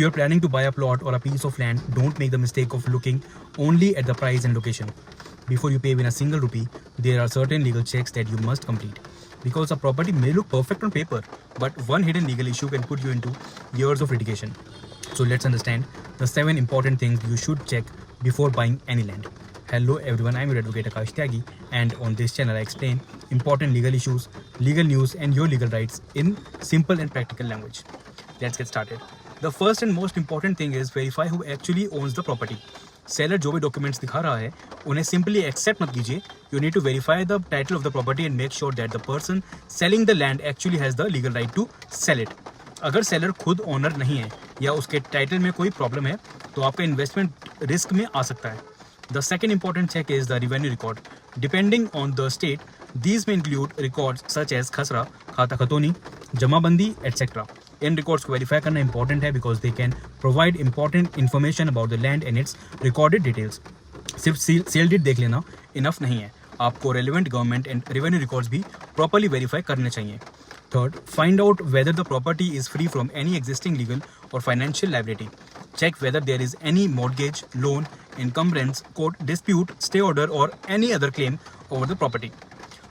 If you're planning to buy a plot or a piece of land, don't make the mistake of looking only at the price and location. Before you pay even a single rupee, there are certain legal checks that you must complete. Because a property may look perfect on paper, but one hidden legal issue can put you into years of litigation. So let's understand the 7 important things you should check before buying any land. Hello everyone, I'm your advocate Akash Tyagi, and on this channel I explain important legal issues, legal news and your legal rights in simple and practical language. Let's get started. The first and most important thing is verify who actually owns the property. Seller जो भी documents दिखा रहा है उन्हें simply accept मत कीजिए. You need to verify the title of the property and make sure that the person selling the land actually has the legal right to sell it. अगर seller खुद owner नहीं है या उसके title में कोई problem है तो आपका investment risk में आ सकता है. The second important check is the revenue record. Depending on the state, these may include records such as खसरा, खाता खतौनी, जमाबंदी, etc. इन records को verify करना important है because they can provide important information about the land and its recorded details. सिर्फ sale deed देख लेना enough नहीं है. आपको relevant government and revenue records भी properly verify करने चाहिए. Third, find out whether the property is free from any existing legal or financial liability. Check whether there is any mortgage, loan, encumbrance, court dispute, stay order or any other claim over the property.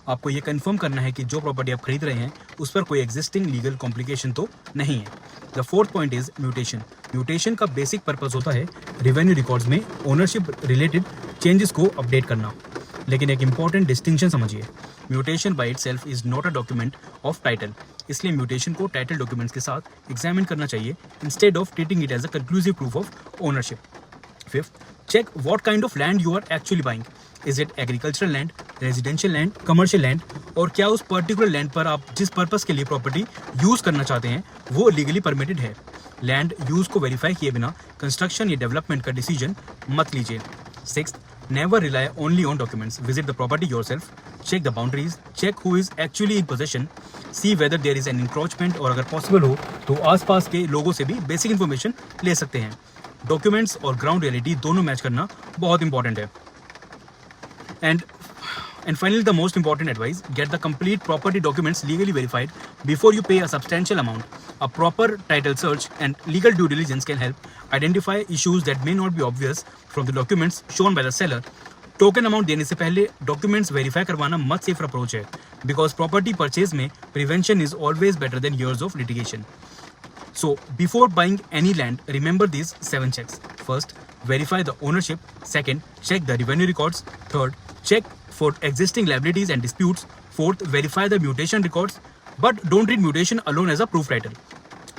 आपको ये confirm करना है कि जो property आप खरीद रहे हैं उस पर कोई एग्जिस्टिंग लीगल कॉम्प्लिकेशन तो नहीं है. The fourth point is mutation. Mutation का बेसिक पर्पस होता है रेवेन्यू रिकॉर्ड्स में ओनरशिप रिलेटेड चेंजेस को अपडेट करना. लेकिन एक इंपॉर्टेंट डिस्टिंक्शन समझिए, mutation by itself is not a document of title. इसलिए म्यूटेशन को टाइटल डॉक्यूमेंट्स के साथ एग्जामिन करना चाहिए instead of treating it as a conclusive proof of ownership. Fifth, check what kind of land you are actually buying. Is it agricultural land, residential land, commercial land, और क्या उस particular land पर आप जिस purpose के लिए property use करना चाहते हैं वो लीगली परमिटेड है. लैंड यूज को वेरीफाई किए बिना कंस्ट्रक्शन या डेवलपमेंट का डिसीजन मत लीजिए. Sixth, never rely only on documents. Visit the property yourself, check the boundaries, check who is actually in possession, see whether there is an encroachment, और अगर possible हो तो आसपास के लोगों से भी बेसिक इन्फॉर्मेशन ले सकते हैं. डॉक्यूमेंट्स और ग्राउंड रियलिटी दोनों मैच करना बहुत इंपॉर्टेंट है. And finally, the most important advice, get the complete property documents legally verified before you pay a substantial amount. A proper title search and legal due diligence can help identify issues that may not be obvious from the documents shown by the seller. Token amount देने से पहले documents verify करवाना much safer approach है, because property purchase में prevention is always better than years of litigation. So, before buying any land, remember these 7 checks. First, verify the ownership. Second, check the revenue records. Third, check for existing liabilities and disputes. Fourth, verify the mutation records, but don't treat mutation alone as a proof title.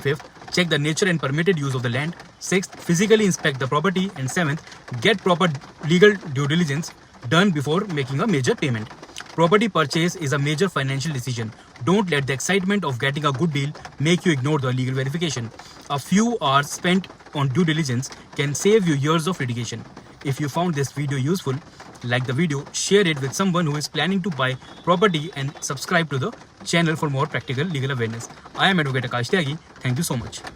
Fifth, check the nature and permitted use of the land. Sixth, physically inspect the property. And seventh, get proper legal due diligence done before making a major payment. Property purchase is a major financial decision. Don't let the excitement of getting a good deal make you ignore the legal verification. A few hours spent on due diligence can save you years of litigation. If you found this video useful, like the video, share it with someone who is planning to buy property, and subscribe to the channel for more practical legal awareness. I am Advocate Akash Tyagi. Thank you so much.